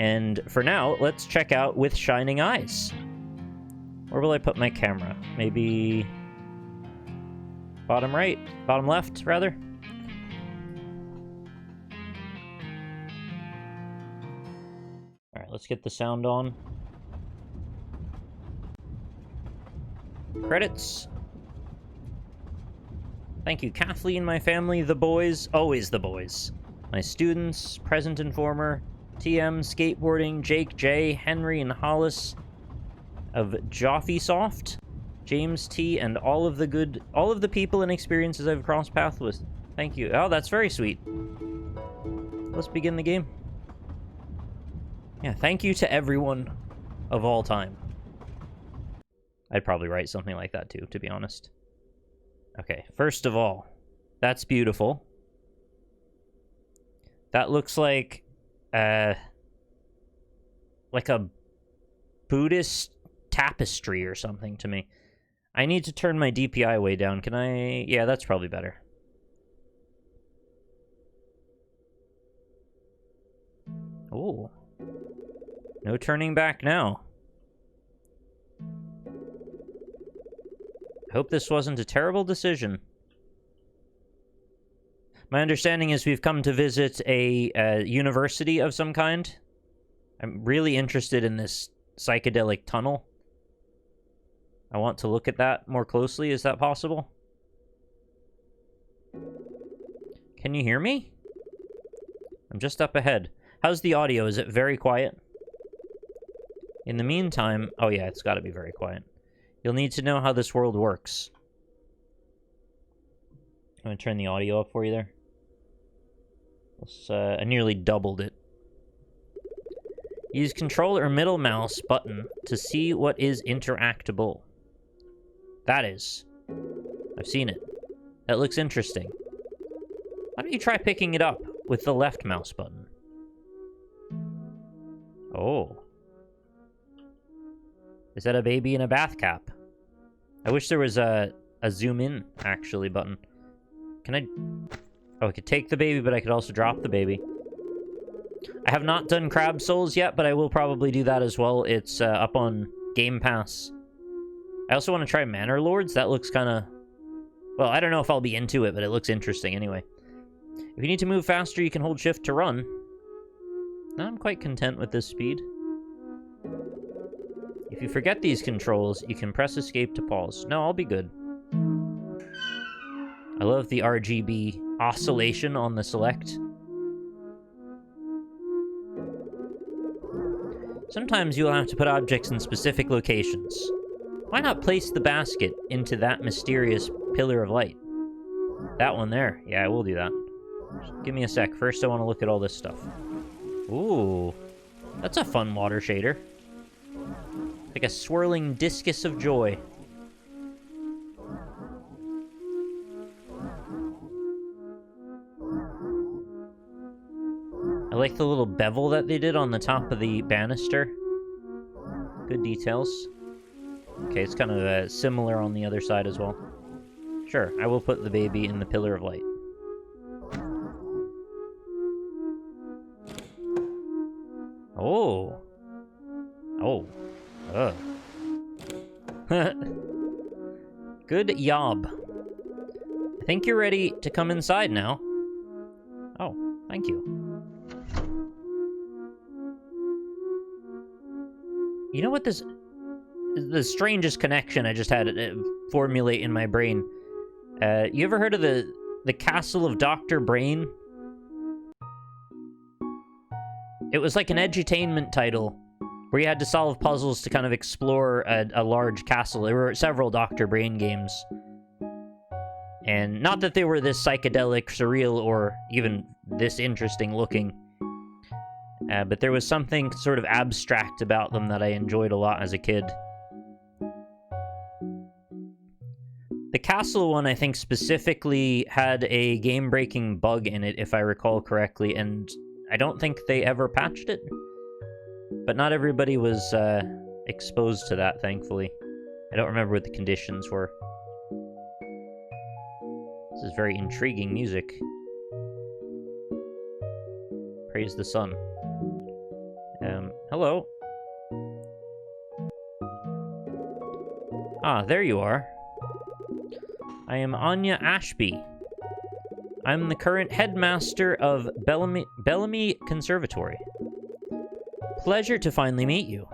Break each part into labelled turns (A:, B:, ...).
A: And for now, let's check out With Shining Eyes. Where will I put my camera? Maybe... bottom right? Bottom left, rather? Alright, let's get the sound on. Credits. Thank you, Kathleen, my family, the boys, always the boys. My students, present and former, TM, skateboarding, Jake, J, Henry, and Hollis of Joffysoft, James T, and all of the people and experiences I've crossed paths with. Thank you. Oh, that's very sweet. Let's begin the game. Yeah, thank you to everyone of all time. I'd probably write something like that too, to be honest. Okay, first of all, that's beautiful. That looks like a Buddhist tapestry or something to me. I need to turn my DPI way down. Can I? Yeah, that's probably better. Oh. No turning back now. I hope this wasn't a terrible decision. My understanding is we've come to visit a university of some kind. I'm really interested in this psychedelic tunnel. I want to look at that more closely. Is that possible? Can you hear me? I'm just up ahead. How's the audio? Is it very quiet? In the meantime... oh yeah, it's got to be very quiet. You'll need to know how this world works. I'm going to turn the audio up for you there. I nearly doubled it. Use control or middle mouse button to see what is interactable. That is. I've seen it. That looks interesting. Why don't you try picking it up with the left mouse button? Oh. Is that a baby in a bath cap? I wish there was a zoom in, actually, button. Can I... oh, I could take the baby, but I could also drop the baby. I have not done Crab Souls yet, but I will probably do that as well. It's up on Game Pass. I also want to try Manor Lords. That looks kind of... well, I don't know if I'll be into it, but it looks interesting anyway. If you need to move faster, you can hold shift to run. I'm quite content with this speed. If you forget these controls, you can press escape to pause. No, I'll be good. I love the RGB oscillation on the select. Sometimes you'll have to put objects in specific locations. Why not place the basket into that mysterious pillar of light? That one there. Yeah, I will do that. Just give me a sec. First, I want to look at all this stuff. Ooh. That's a fun water shader. Like a swirling discus of joy. I like the little bevel that they did on the top of the banister. Good details. Okay, it's kind of similar on the other side as well. Sure, I will put the baby in the pillar of light. Oh. Oh. Ugh. Good job. I think you're ready to come inside now. Oh, thank you. You know what this... the strangest connection I just had to formulate in my brain. You ever heard of the Castle of Dr. Brain? It was like an edutainment title where you had to solve puzzles to kind of explore a large castle. There were several Dr. Brain games. And not that they were this psychedelic, surreal, or even this interesting looking. But there was something sort of abstract about them that I enjoyed a lot as a kid. The castle one, I think, specifically had a game-breaking bug in it, if I recall correctly, and I don't think they ever patched it. But not everybody was exposed to that, thankfully. I don't remember what the conditions were. This is very intriguing music. Praise the sun. Hello. Ah, there you are. I am Anya Ashby. I'm the current headmaster of Bellamy Conservatory. Pleasure to finally meet you.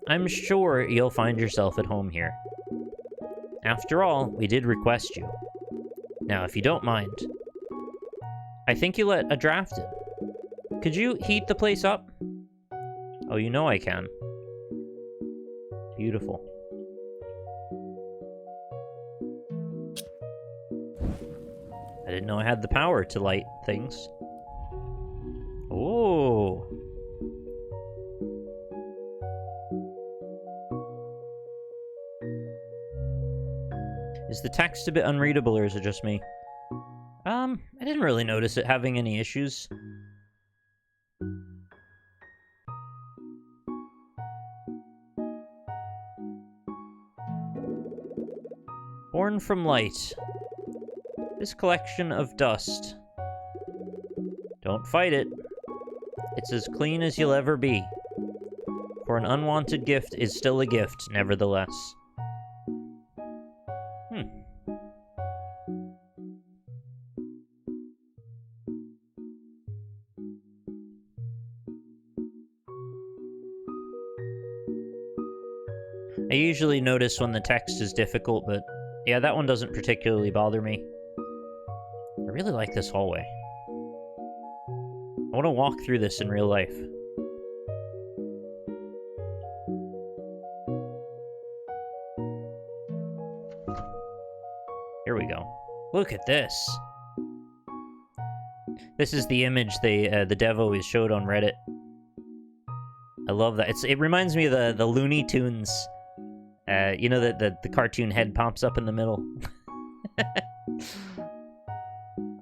A: I'm sure you'll find yourself at home here. After all, we did request you. Now, if you don't mind, I think you let a draft in. Could you heat the place up? Oh, you know I can. Beautiful. I didn't know I had the power to light things. Oh. Is the text a bit unreadable, or is it just me? I didn't really notice it having any issues. Born from light. This collection of dust. Don't fight it. It's as clean as you'll ever be. For an unwanted gift is still a gift, nevertheless. I usually notice when the text is difficult, but yeah, that one doesn't particularly bother me. I really like this hallway. I want to walk through this in real life. Here we go. Look at this. This is the image the dev always showed on Reddit. I love that. It reminds me of the Looney Tunes. You know that the cartoon head pops up in the middle.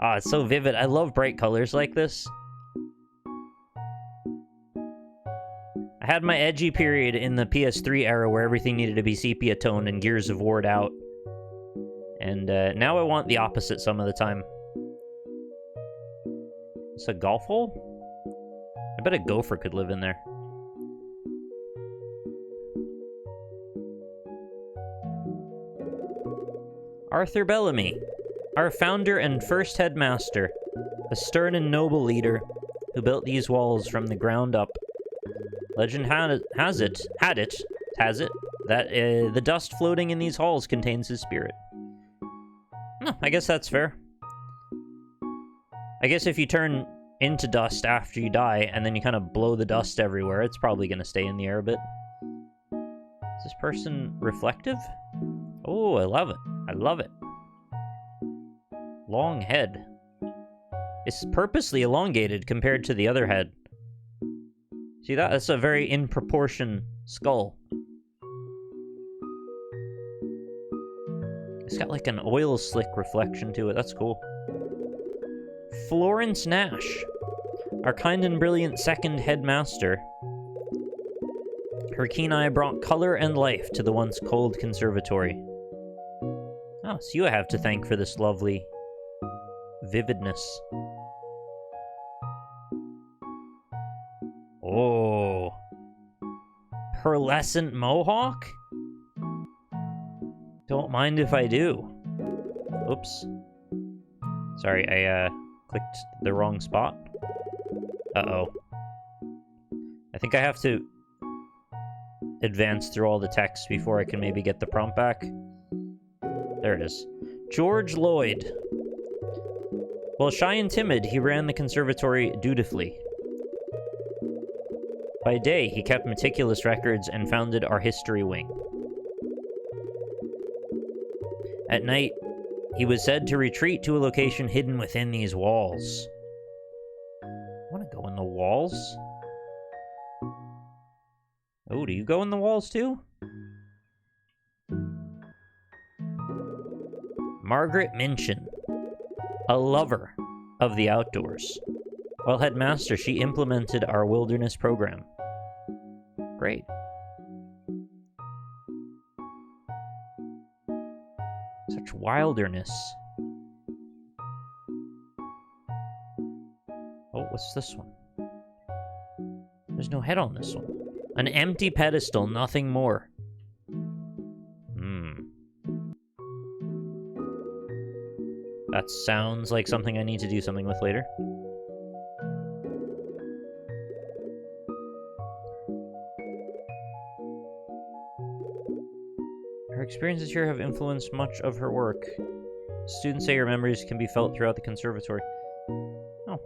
A: Ah, it's so vivid. I love bright colors like this. I had my edgy period in the PS3 era where everything needed to be sepia toned and Gears of War'd out. And now I want the opposite some of the time. It's a golf hole? I bet a gopher could live in there. Arthur Bellamy, our founder and first headmaster, a stern and noble leader who built these walls from the ground up. Legend has it that the dust floating in these halls contains his spirit. No, I guess that's fair. I guess if you turn into dust after you die and then you kind of blow the dust everywhere, it's probably going to stay in the air a bit. Is this person reflective? Oh, I love it. I love it. Long head. It's purposely elongated compared to the other head. See that? That's a very in proportion skull. It's got like an oil slick reflection to it. That's cool. Florence Nash, our kind and brilliant second headmaster. Her keen eye brought color and life to the once cold conservatory. Oh, so you have to thank for this lovely vividness. Oh. Pearlescent mohawk? Don't mind if I do. Oops. Sorry, I clicked the wrong spot. Uh-oh. I think I have to advance through all the text before I can maybe get the prompt back. There it is. George Lloyd. While shy and timid, he ran the conservatory dutifully. By day, he kept meticulous records and founded our history wing. At night, he was said to retreat to a location hidden within these walls. I want to go in the walls? Oh, do you go in the walls too? Margaret Minchin, a lover of the outdoors. While headmaster, she implemented our wilderness program. Great. Such wilderness. Oh, what's this one? There's no head on this one. An empty pedestal, nothing more. That sounds like something I need to do something with later. Her experiences here have influenced much of her work. Students say her memories can be felt throughout the conservatory. Oh.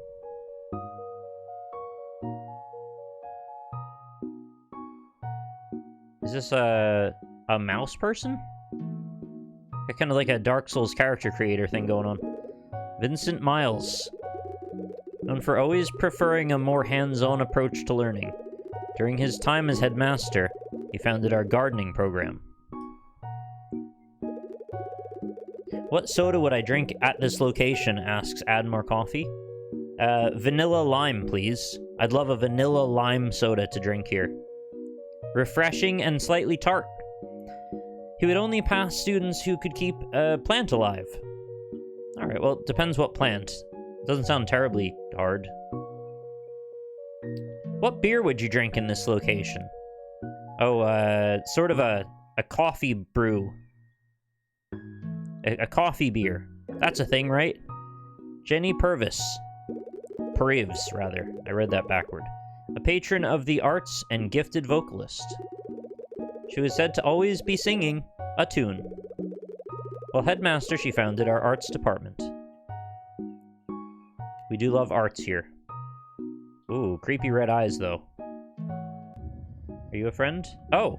A: Is this a mouse person? Got kind of like a Dark Souls character creator thing going on. Vincent Miles. Known for always preferring a more hands-on approach to learning. During his time as headmaster, he founded our gardening program. What soda would I drink at this location? Asks Add More Coffee. Vanilla lime, please. I'd love a vanilla lime soda to drink here. Refreshing and slightly tart. He would only pass students who could keep a plant alive. Alright, well, it depends what plant. Doesn't sound terribly hard. What beer would you drink in this location? Oh, sort of a coffee brew. A coffee beer. That's a thing, right? Jenny Purvis. Purves, rather. I read that backward. A patron of the arts and gifted vocalist. She was said to always be singing a tune. While headmaster, she founded our arts department. We do love arts here. Ooh, creepy red eyes, though. Are you a friend? Oh!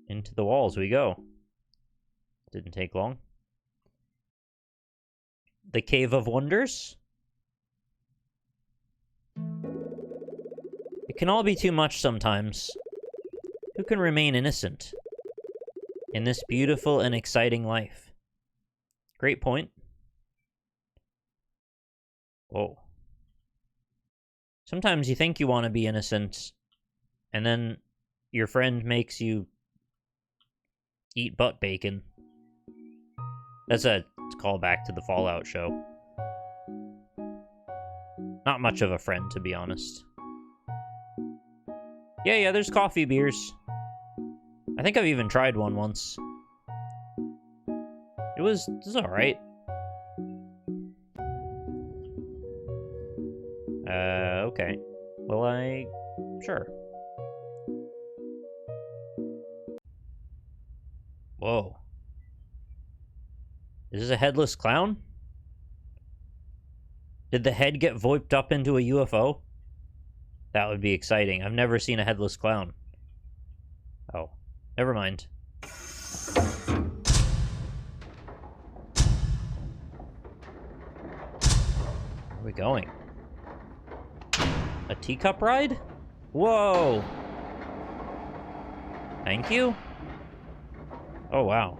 A: Into the walls we go. Didn't take long. The Cave of Wonders? It can all be too much sometimes. Who can remain innocent in this beautiful and exciting life? Great point. Whoa. Sometimes you think you want to be innocent, and then your friend makes you eat butt bacon. That's a callback to the Fallout show. Not much of a friend, to be honest. Yeah, there's coffee beers. I think I've even tried one once. It was alright. Okay. Well, sure. Whoa. Is this a headless clown? Did the head get voiped up into a UFO? That would be exciting. I've never seen a headless clown. Oh. Never mind. Where are we going? A teacup ride? Whoa! Thank you? Oh, wow.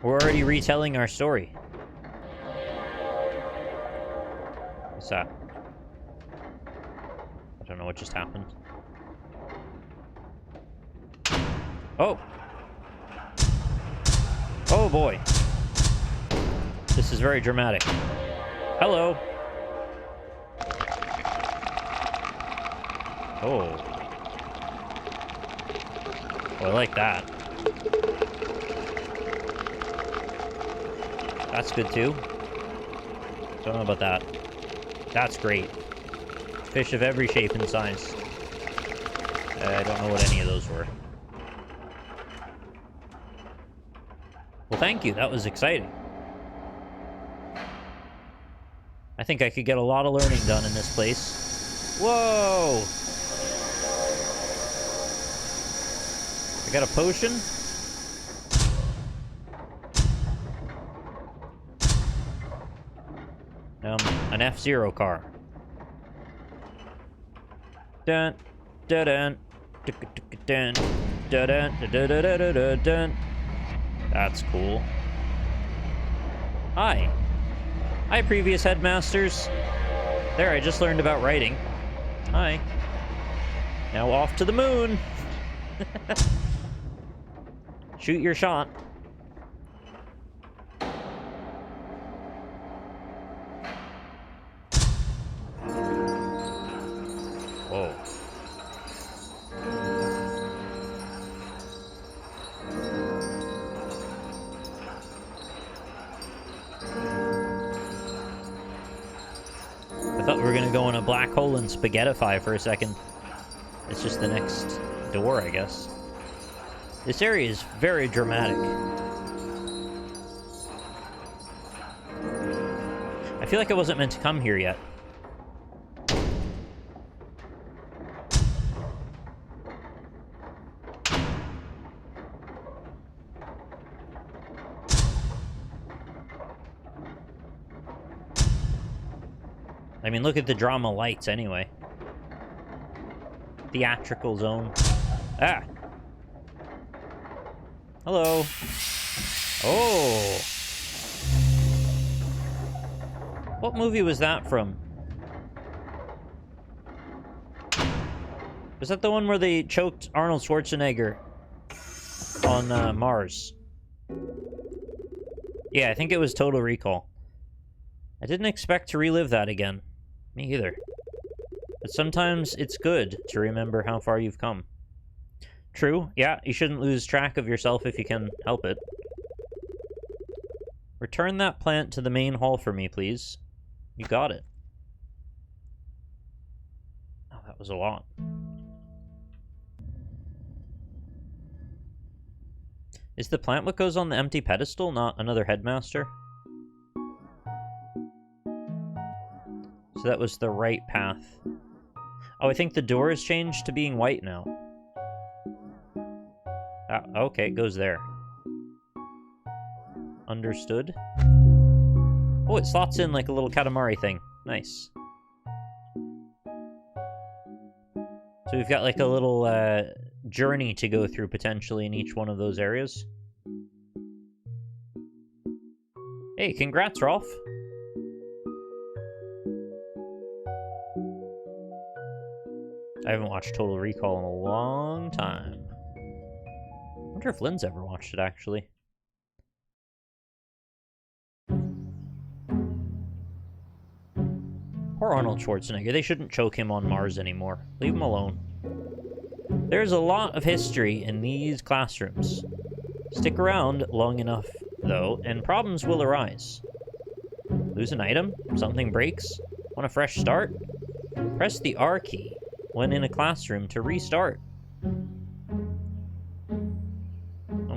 A: We're already retelling our story. What's that? I don't know what just happened. Oh! Oh boy. This is very dramatic. Hello! Oh. Oh, I like that. That's good too. Don't know about that. That's great. Fish of every shape and size. I don't know what any of those were. Well, thank you. That was exciting. I think I could get a lot of learning done in this place. Whoa! I got a potion? An F-Zero car. Dun, dun, dun, dun, dun, dun, dun, dun. That's cool. Hi. Hi, previous headmasters. There, I just learned about writing. Hi. Now off to the moon. Shoot your shot. Whoa. I thought we were gonna go in a black hole and spaghettify for a second. It's just the next door, I guess. This area is very dramatic. I feel like I wasn't meant to come here yet. I mean, look at the drama lights, anyway. Theatrical zone. Ah! Hello. Oh! What movie was that from? Was that the one where they choked Arnold Schwarzenegger on Mars? Yeah, I think it was Total Recall. I didn't expect to relive that again. Me either. But sometimes it's good to remember how far you've come. True, yeah, you shouldn't lose track of yourself if you can help it. Return that plant to the main hall for me, please. You got it. Oh, that was a lot. Is the plant what goes on the empty pedestal, not another headmaster? So that was the right path. Oh, I think the door has changed to being white now. Ah, okay, it goes there. Understood. Oh, it slots in like a little Katamari thing. Nice. So we've got like a little journey to go through potentially in each one of those areas. Hey, congrats, Rolf. I haven't watched Total Recall in a long time. I wonder if Lynn's ever watched it, actually. Poor Arnold Schwarzenegger. They shouldn't choke him on Mars anymore. Leave him alone. There's a lot of history in these classrooms. Stick around long enough, though, and problems will arise. Lose an item? Something breaks? Want a fresh start? Press the R key when in a classroom to restart. I'm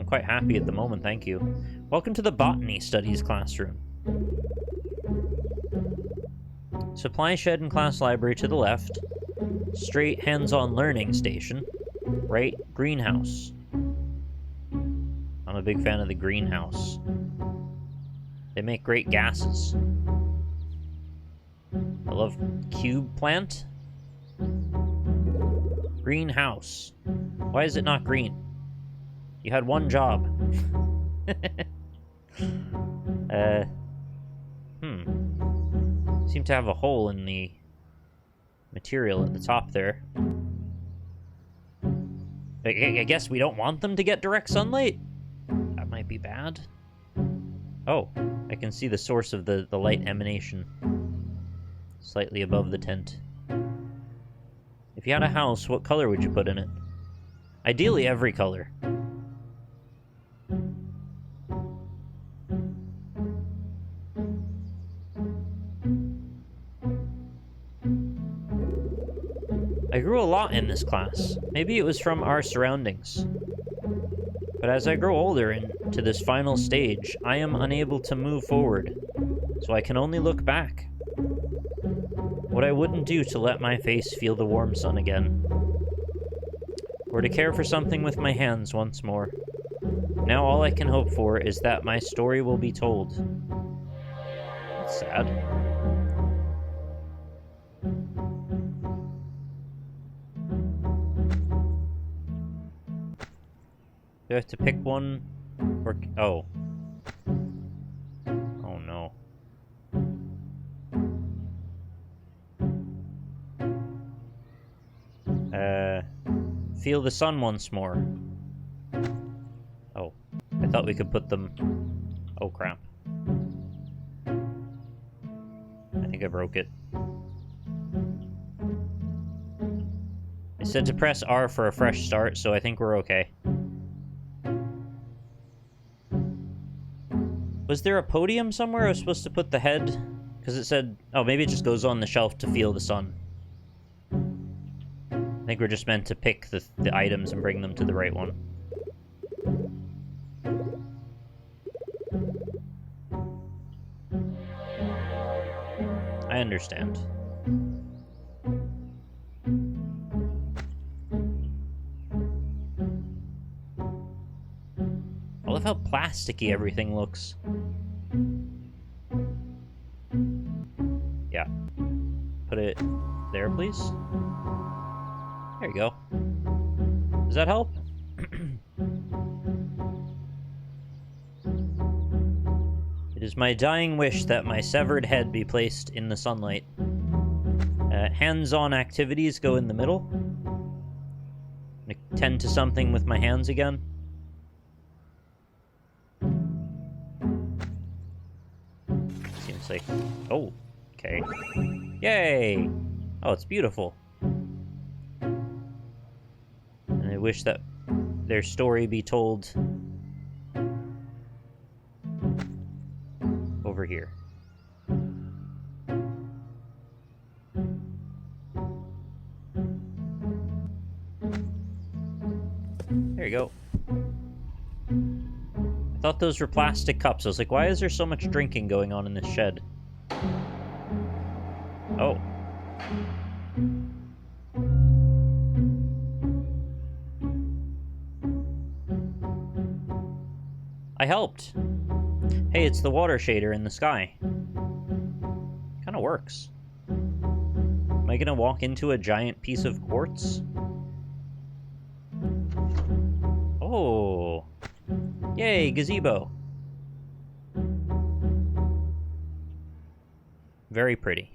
A: quite happy at the moment, thank you. Welcome to the Botany Studies classroom. Supply shed and class library to the left. Straight hands-on learning station. Right, greenhouse. I'm a big fan of the greenhouse. They make great gases. I love cube plant. Greenhouse. Why is it not green? You had one job. Seem to have a hole in the material at the top there. I guess we don't want them to get direct sunlight? That might be bad. Oh, I can see the source of the light emanation. Slightly above the tent. If you had a house, what color would you put in it? Ideally, every color. I grew a lot in this class. Maybe it was from our surroundings. But as I grow older into this final stage, I am unable to move forward, so I can only look back. What I wouldn't do to let my face feel the warm sun again. Or to care for something with my hands once more. Now all I can hope for is that my story will be told. That's sad. Do I have to pick one? Or... oh. Oh no. Feel the sun once more. Oh. I thought we could put them... oh crap. I think I broke it. It said to press R for a fresh start, so I think we're okay. Was there a podium somewhere I was supposed to put the head? Because it said... Oh, maybe it just goes on the shelf to feel the sun. I think we're just meant to pick the items and bring them to the right one. I understand. I love how plasticky everything looks. Yeah. Put it there, please. There you go. Does that help? It is my dying wish that my severed head be placed in the sunlight. Hands-on activities go in the middle. I'm gonna tend to something with my hands again. Seems like... Oh, okay. Yay! Oh, it's beautiful. And I wish that their story be told over here. There you go. I thought those were plastic cups. I was like, why is there so much drinking going on in this shed? Oh. I helped. Hey, it's the water shader in the sky. Kinda works. Am I gonna walk into a giant piece of quartz? Oh. Yay, gazebo. Very pretty.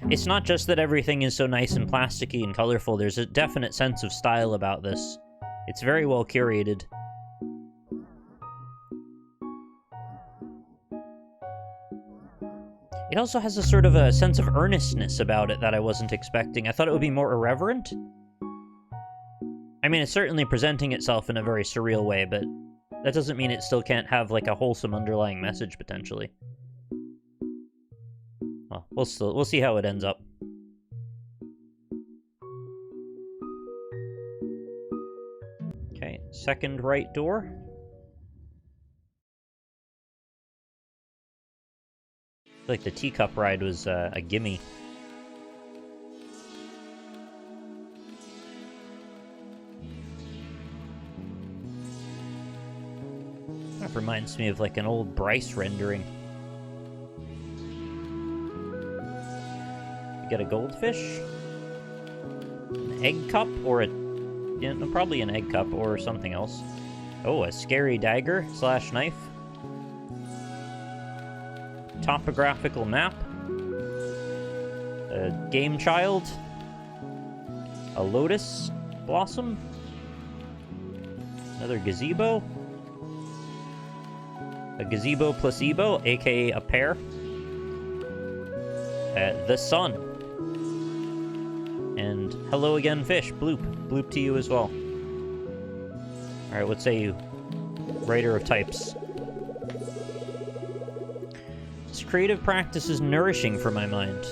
A: It's not just that everything is so nice and plasticky and colorful, there's a definite sense of style about this. It's very well curated. It also has a sort of a sense of earnestness about it that I wasn't expecting. I thought it would be more irreverent. I mean, it's certainly presenting itself in a very surreal way, but that doesn't mean it still can't have, like, a wholesome underlying message, potentially. Well, we'll see how it ends up. Okay, second right door. I feel like the teacup ride was a gimme. That reminds me of like an old Bryce rendering. You get a goldfish, an egg cup, or a... Yeah, no, probably an egg cup or something else. Oh, a scary dagger / knife. Topographical map. A game child. A lotus blossom. Another gazebo. A gazebo placebo, aka a pear. The sun. And hello again, fish. Bloop. Bloop to you as well. Alright, what say you? Writer of types. This creative practice is nourishing for my mind.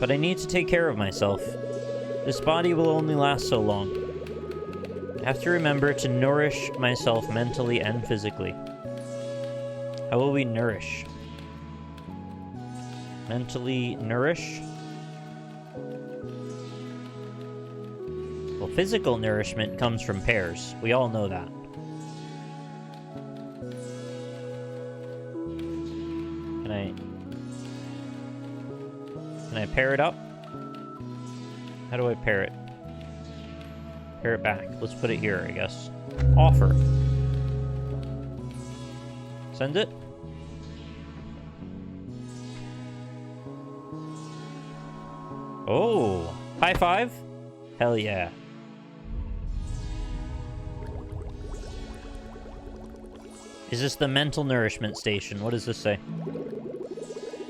A: But I need to take care of myself. This body will only last so long. I have to remember to nourish myself mentally and physically. How will we nourish? Mentally nourish? Well, physical nourishment comes from pears. We all know that. Can I pair it up? How do I pair it? Pair it back. Let's put it here, I guess. Offer. Send it. Oh, high five? Hell yeah. Is this the mental nourishment station? What does this say?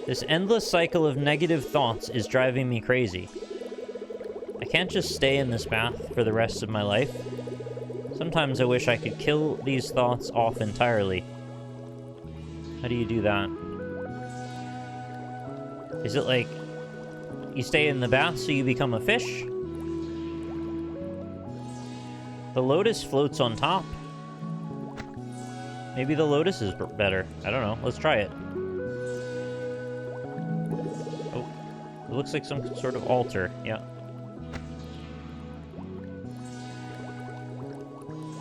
A: This endless cycle of negative thoughts is driving me crazy. I can't just stay in this bath for the rest of my life. Sometimes I wish I could kill these thoughts off entirely. How do you do that? Is it like you stay in the bath so you become a fish? The lotus floats on top. Maybe the lotus is better. I don't know. Let's try it. Oh, it looks like some sort of altar. Yeah.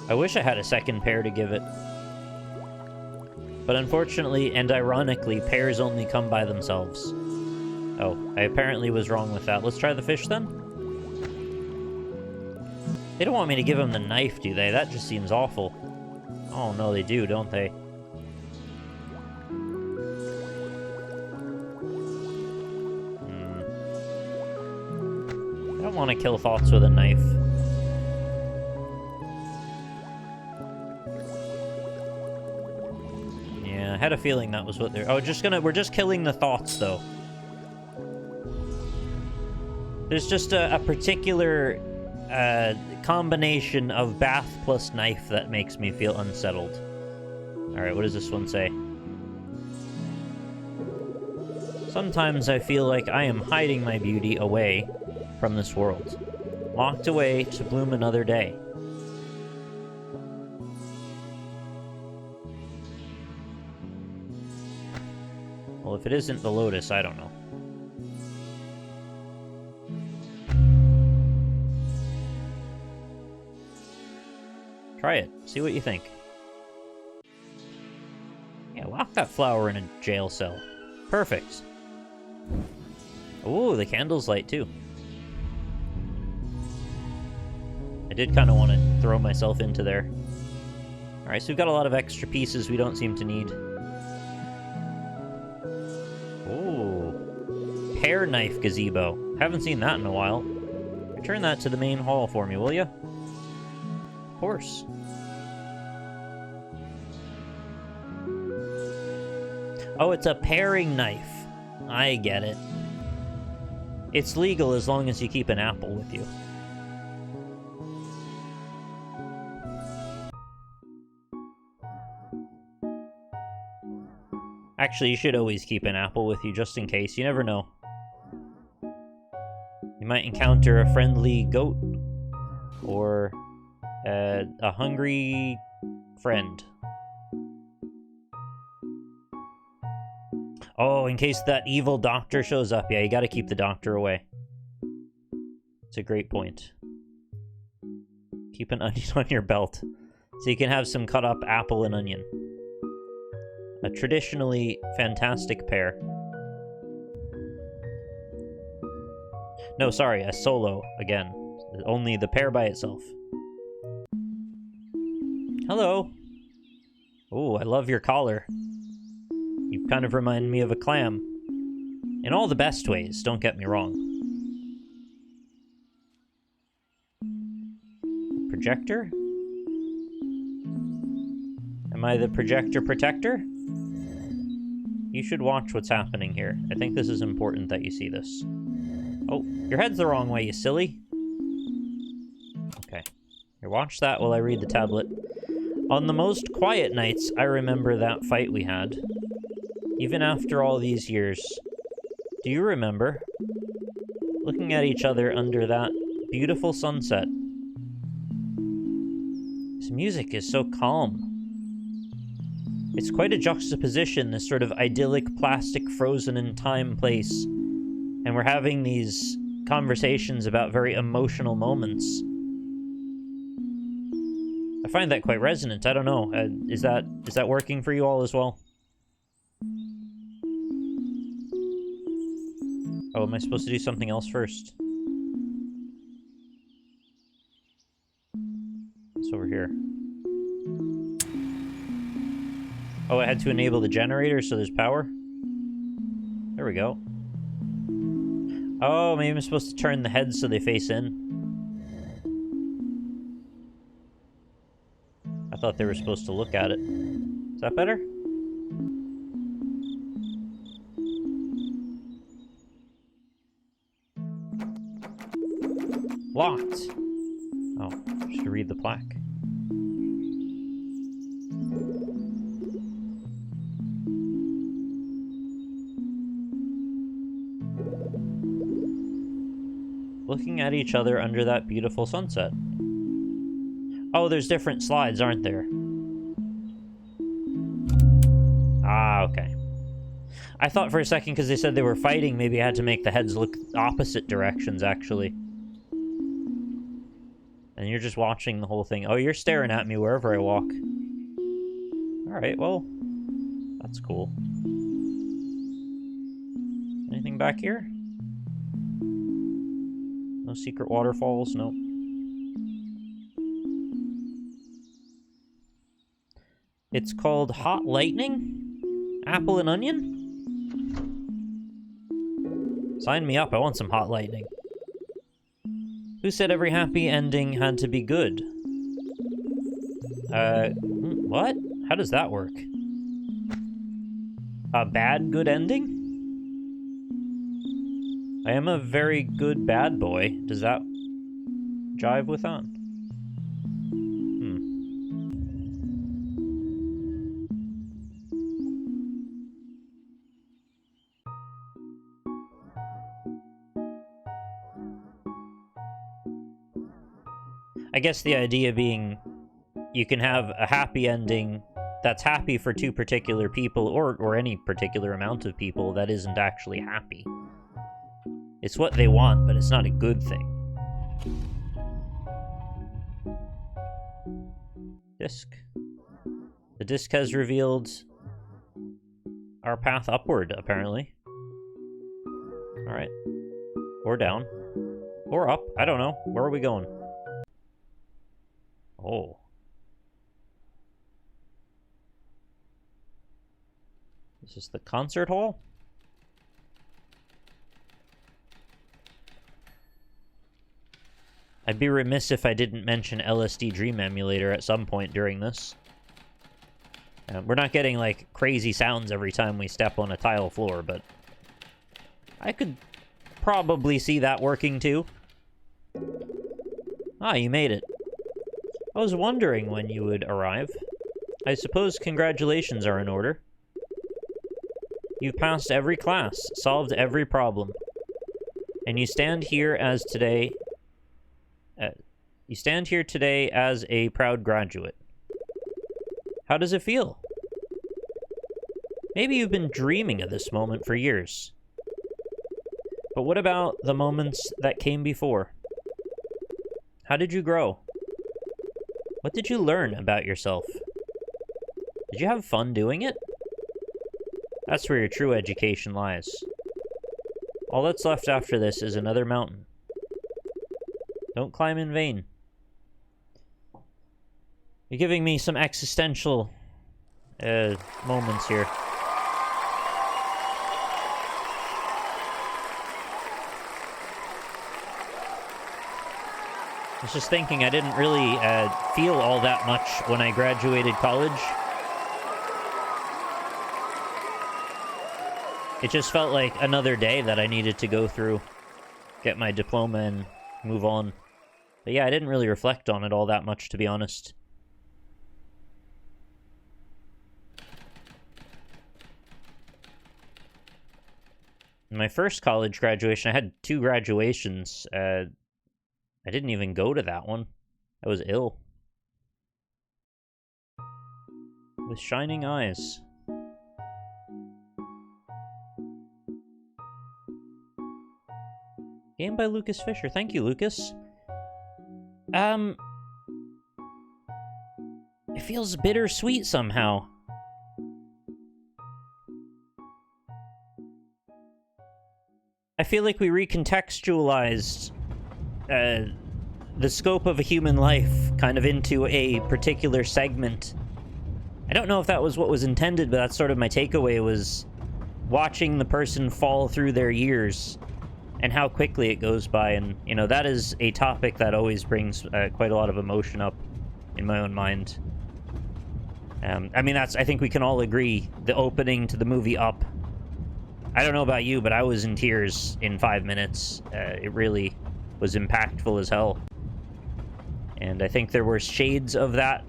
A: I wish I had a second pair to give it. But unfortunately, and ironically, pairs only come by themselves. Oh, I apparently was wrong with that. Let's try the fish then? They don't want me to give them the knife, do they? That just seems awful. Oh no, they do, don't they? I don't want to kill thoughts with a knife. Yeah, I had a feeling that was what they're... Oh, we're just killing the thoughts, though. There's just a particular combination of bath plus knife that makes me feel unsettled. Alright, what does this one say? Sometimes I feel like I am hiding my beauty away from this world, locked away to bloom another day. Well, if it isn't the lotus, I don't know. Try it. See what you think. Yeah, lock that flower in a jail cell. Perfect. Ooh, the candles light too. I did kind of want to throw myself into there. Alright, so we've got a lot of extra pieces we don't seem to need. Ooh. Pear knife gazebo. Haven't seen that in a while. Return that to the main hall for me, will you? Of course. Oh, it's a paring knife. I get it. It's legal as long as you keep an apple with you. Actually, you should always keep an apple with you, just in case. You never know. You might encounter a friendly goat. Or a hungry friend. Oh, in case that evil doctor shows up. Yeah, you gotta keep the doctor away. It's a great point. Keep an onion on your belt. So you can have some cut up apple and onion. A traditionally fantastic pair. No, sorry, a solo, again. Only the pair by itself. Hello. Oh, I love your collar. You kind of remind me of a clam. In all the best ways, don't get me wrong. Projector? Am I the projector protector? You should watch what's happening here. I think this is important that you see this. Oh, your head's the wrong way, you silly. Okay. Here, watch that while I read the tablet. On the most quiet nights, I remember that fight we had. Even after all these years. Do you remember? Looking at each other under that beautiful sunset. This music is so calm. It's quite a juxtaposition, this sort of idyllic plastic frozen in time place. And we're having these conversations about very emotional moments. I find that quite resonant. I don't know. Is that working for you all as well? Oh, am I supposed to do something else first? What's over here? Oh, I had to enable the generator so there's power? There we go. Oh, maybe I'm supposed to turn the heads so they face in. I thought they were supposed to look at it. Is that better? Locked. Oh, should read the plaque. Looking at each other under that beautiful sunset. Oh, there's different slides, aren't there? Ah, okay. I thought for a second, because they said they were fighting, maybe I had to make the heads look opposite directions, actually. And you're just watching the whole thing. Oh, you're staring at me wherever I walk. Alright, well, that's cool. Anything back here? No secret waterfalls, no. It's called Hot Lightning? Apple and onion? Sign me up, I want some hot lightning. Who said every happy ending had to be good? What? How does that work? A bad good ending? I am a very good bad boy. Does that jive with that? I guess the idea being you can have a happy ending that's happy for two particular people, or any particular amount of people that isn't actually happy. It's what they want, but it's not a good thing. Disc. The disc has revealed our path upward, apparently. Alright. Or down. Or up. I don't know. Where are we going? Oh. Is this the concert hall? I'd be remiss if I didn't mention LSD Dream Emulator at some point during this. We're not getting, like, crazy sounds every time we step on a tile floor, but I could probably see that working, too. Ah, you made it. I was wondering when you would arrive. I suppose congratulations are in order. You've passed every class, solved every problem. And you stand here as today... you stand here today as a proud graduate. How does it feel? Maybe you've been dreaming of this moment for years. But what about the moments that came before? How did you grow? What did you learn about yourself? Did you have fun doing it? That's where your true education lies. All that's left after this is another mountain. Don't climb in vain. You're giving me some existential moments here. I was just thinking I didn't really feel all that much when I graduated college. It just felt like another day that I needed to go through, get my diploma and move on. But yeah, I didn't really reflect on it all that much, to be honest. In my first college graduation, I had 2 graduations. I didn't even go to that one. I was ill. With shining eyes. Game by Lucas Fisher. Thank you, Lucas. It feels bittersweet somehow. I feel like we recontextualized the scope of a human life kind of into a particular segment. I don't know if that was what was intended, but that's sort of my takeaway, was watching the person fall through their years and how quickly it goes by. And, you know, that is a topic that always brings quite a lot of emotion up in my own mind. I mean, I think we can all agree, the opening to the movie Up, I don't know about you, but I was in tears in 5 minutes. It really was impactful as hell. And I think there were shades of that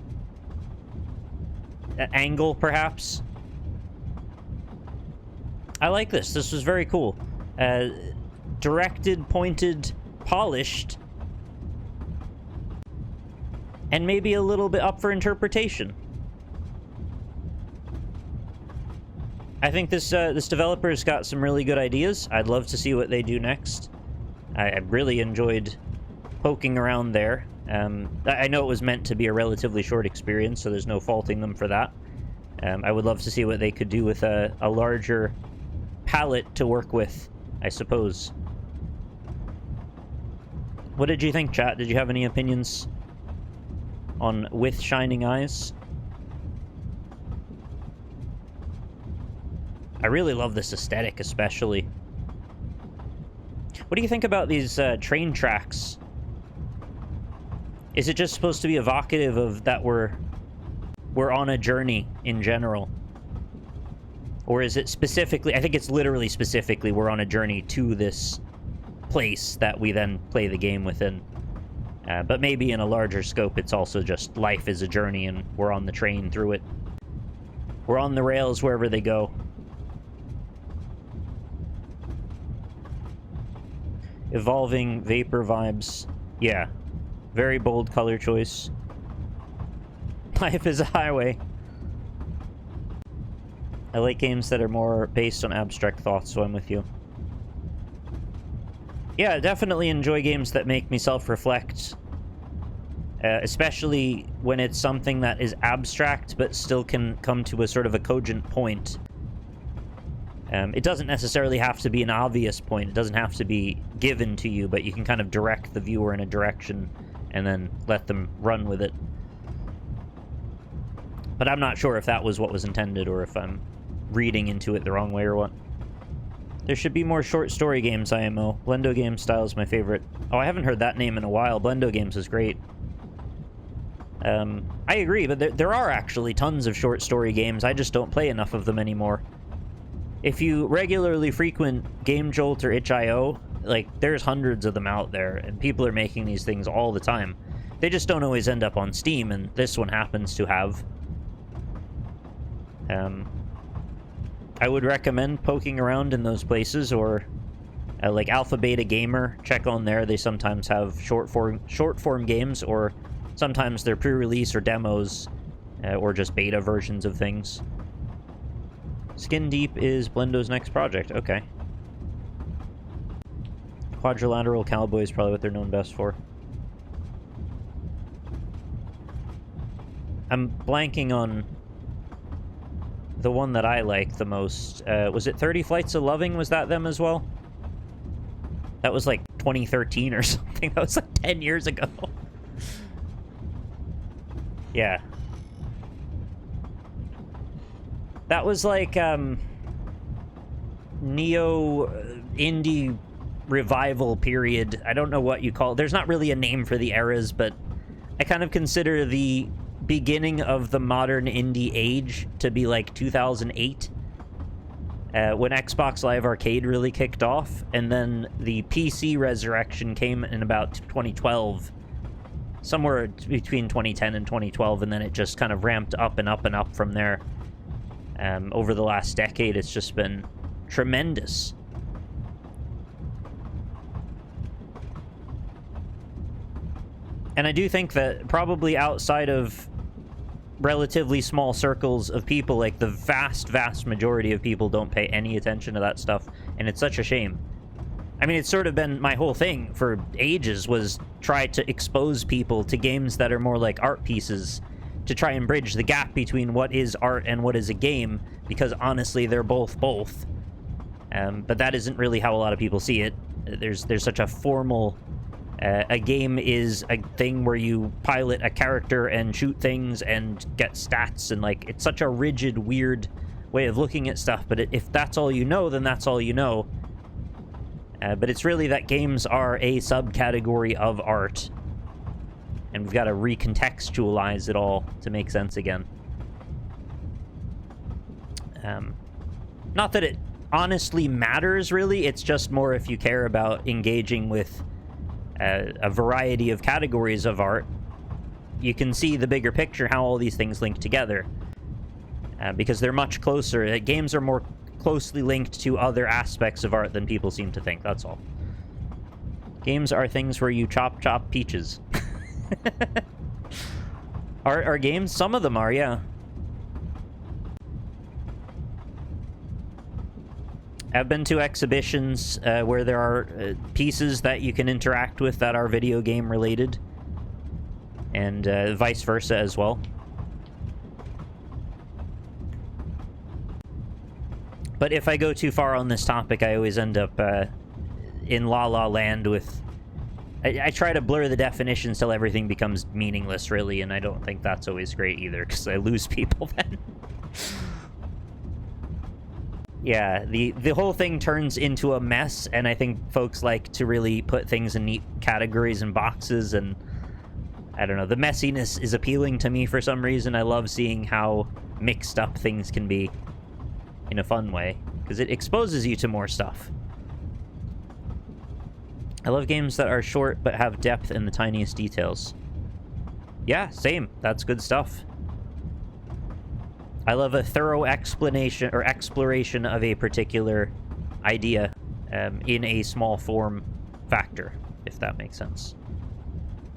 A: angle, perhaps. I like this. This was very cool. Directed, pointed, polished, and maybe a little bit up for interpretation. I think this developer's got some really good ideas. I'd love to see what they do next. I really enjoyed poking around there. I know it was meant to be a relatively short experience, so there's no faulting them for that. I would love to see what they could do with a larger palette to work with, I suppose. What did you think, chat? Did you have any opinions on With Shining Eyes? I really love this aesthetic, especially. What do you think about these train tracks? Is it just supposed to be evocative of that we're on a journey in general? Or is it specifically, I think it's literally specifically, we're on a journey to this place that we then play the game within. But maybe in a larger scope, it's also just life is a journey and we're on the train through it. We're on the rails wherever they go. Evolving vapor vibes. Yeah. Very bold color choice. Life is a highway. I like games that are more based on abstract thoughts, so I'm with you. Yeah, definitely enjoy games that make me self-reflect. Especially when it's something that is abstract, but still can come to a sort of a cogent point. It doesn't necessarily have to be an obvious point. It doesn't have to be given to you, but you can kind of direct the viewer in a direction and then let them run with it. But I'm not sure if that was what was intended or if I'm reading into it the wrong way or what. There should be more short story games, IMO. Blendo Game style is my favorite. Oh, I haven't heard that name in a while. Blendo Games is great. I agree, but there are actually tons of short story games. I just don't play enough of them anymore. If you regularly frequent Game Jolt or itch.io, like, there's hundreds of them out there, and people are making these things all the time. They just don't always end up on Steam, and this one happens to have. I would recommend poking around in those places, or like Alpha Beta Gamer, check on there. They sometimes have short form games, or sometimes they're pre-release or demos, or just beta versions of things. Skin Deep is Blendo's next project. Okay. Quadrilateral Cowboy is probably what they're known best for. I'm blanking on the one that I like the most. Was it 30 Flights of Loving? Was that them as well? That was like 2013 or something. That was like 10 years ago. Yeah. That was like neo indie revival period. I don't know what you call it. There's not really a name for the eras, but I kind of consider the beginning of the modern indie age to be like 2008, when Xbox Live Arcade really kicked off, and then the PC resurrection came in about 2012, somewhere between 2010 and 2012, and then it just kind of ramped up and up and up from there. Over the last decade, it's just been tremendous. And I do think that probably outside of relatively small circles of people, like the vast majority of people don't pay any attention to that stuff, and it's such a shame. I mean, it's sort of been my whole thing for ages, was try to expose people to games that are more like art pieces, to try and bridge the gap between what is art and what is a game, because honestly, they're both. But that isn't really how a lot of people see it. There's such a formal... a game is a thing where you pilot a character and shoot things and get stats, and like, it's such a rigid, weird way of looking at stuff, but if that's all you know, then that's all you know. But it's really that games are a subcategory of art, and we've got to recontextualize it all to make sense again. Not that it honestly matters, really. It's just more if you care about engaging with a variety of categories of art, you can see the bigger picture, how all these things link together. Because they're much closer. Games are more closely linked to other aspects of art than people seem to think, that's all. Games are things where you chop peaches. Are games? Some of them are, yeah. I've been to exhibitions where there are pieces that you can interact with that are video game related, and vice versa as well. But if I go too far on this topic, I always end up in La La Land with... I try to blur the definitions till everything becomes meaningless, really, and I don't think that's always great either, because I lose people then. Yeah, the whole thing turns into a mess, and I think folks like to really put things in neat categories and boxes, and I don't know, the messiness is appealing to me for some reason. I love seeing how mixed up things can be in a fun way, because it exposes you to more stuff. I love games that are short but have depth in the tiniest details. Yeah, same. That's good stuff. I love a thorough explanation or exploration of a particular idea in a small form factor, if that makes sense.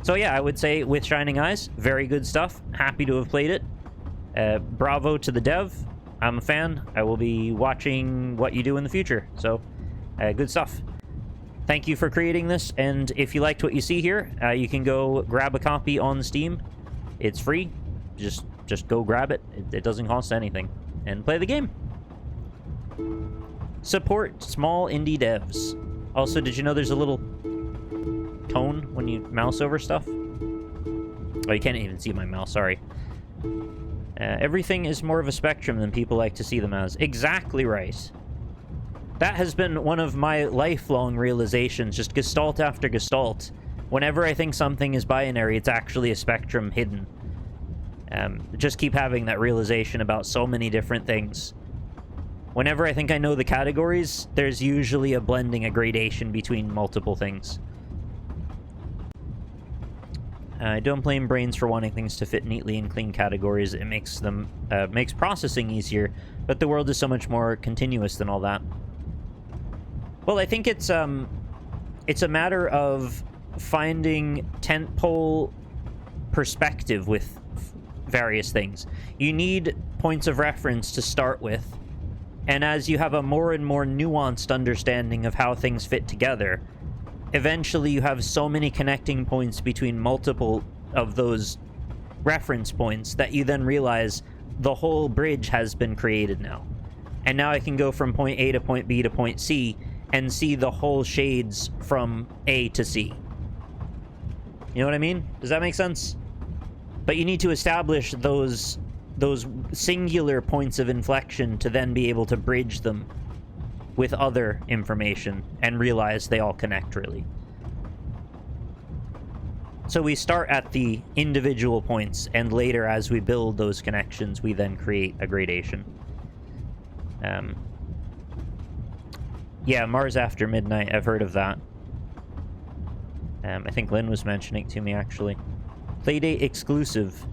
A: So yeah, I would say with Shining Eyes, very good stuff. Happy to have played it. Bravo to the dev. I'm a fan. I will be watching what you do in the future. So, good stuff. Thank you for creating this, and if you liked what you see here, you can go grab a copy on Steam. It's free. Just go grab it. It doesn't cost anything. And play the game. Support small indie devs. Also, did you know there's a little tone when you mouse over stuff? Oh, you can't even see my mouse, sorry. Everything is more of a spectrum than people like to see them as. Exactly right. That has been one of my lifelong realizations, just gestalt after gestalt. Whenever I think something is binary, it's actually a spectrum hidden. Just keep having that realization about so many different things. Whenever I think I know the categories, there's usually a blending, a gradation between multiple things. I don't blame brains for wanting things to fit neatly in clean categories. It makes them makes processing easier, but the world is so much more continuous than all that. Well, I think it's a matter of finding tentpole perspective with various things. You need points of reference to start with, and as you have a more and more nuanced understanding of how things fit together, eventually you have so many connecting points between multiple of those reference points that you then realize the whole bridge has been created now. And now I can go from point A to point B to point C and see the whole shades from A to C. You know what I mean? Does that make sense? But you need to establish those singular points of inflection to then be able to bridge them with other information and realize they all connect, really. So we start at the individual points, and later, as we build those connections, we then create a gradation. Yeah, Mars After Midnight, I've heard of that. I think Lynn was mentioning it to me, actually. Playdate exclusive.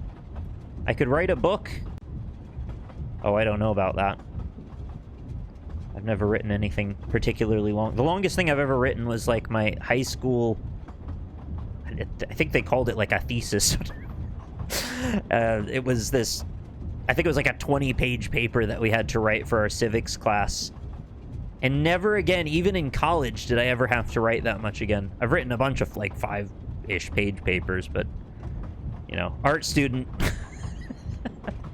A: I could write a book? Oh, I don't know about that. I've never written anything particularly long. The longest thing I've ever written was, like, my high school... I think they called it, like, a thesis. It was this... I think it was, like, a 20-page paper that we had to write for our civics class. And never again, even in college, did I ever have to write that much again. I've written a bunch of, like, 5-ish page papers, but, you know, art student.